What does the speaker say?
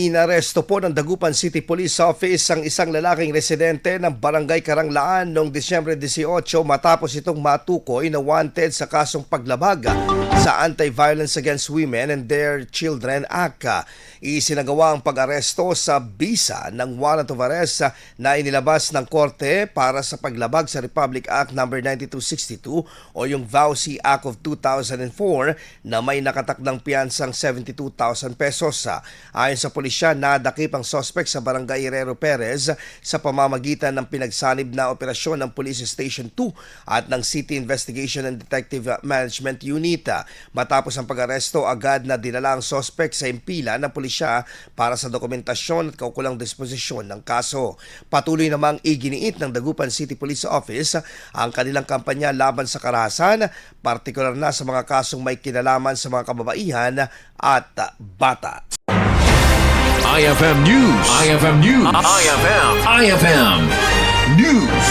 Inaresto po ng Dagupan City Police Office ang isang lalaking residente ng Barangay Karanglaan noong Disyembre 18 matapos itong matukoy na wanted sa kasong paglabag sa Anti-Violence Against Women and Their Children Act. Isinagawa ang pag-aresto sa bisa ng warrant of arrest na inilabas ng korte para sa paglabag sa Republic Act No. 9262 o yung Vawc Act of 2004 na may nakatakdang piyansang 72,000 pesos. Ayon sa pulisya, nadakip ang suspect sa Barangay Herrero Perez sa pamamagitan ng pinagsanib na operasyon ng Police Station 2 at ng City Investigation and Detective Management Unit. Matapos ang pag-aresto, agad na dinala ang suspect sa impila ng pulisya para sa dokumentasyon at kaukulang disposisyon ng kaso. Patuloy namang iginiit ng Dagupan City Police Office ang kanilang kampanya laban sa karahasan, partikular na sa mga kasong may kinalaman sa mga kababaihan at bata. IFM News. IFM News. IFM News.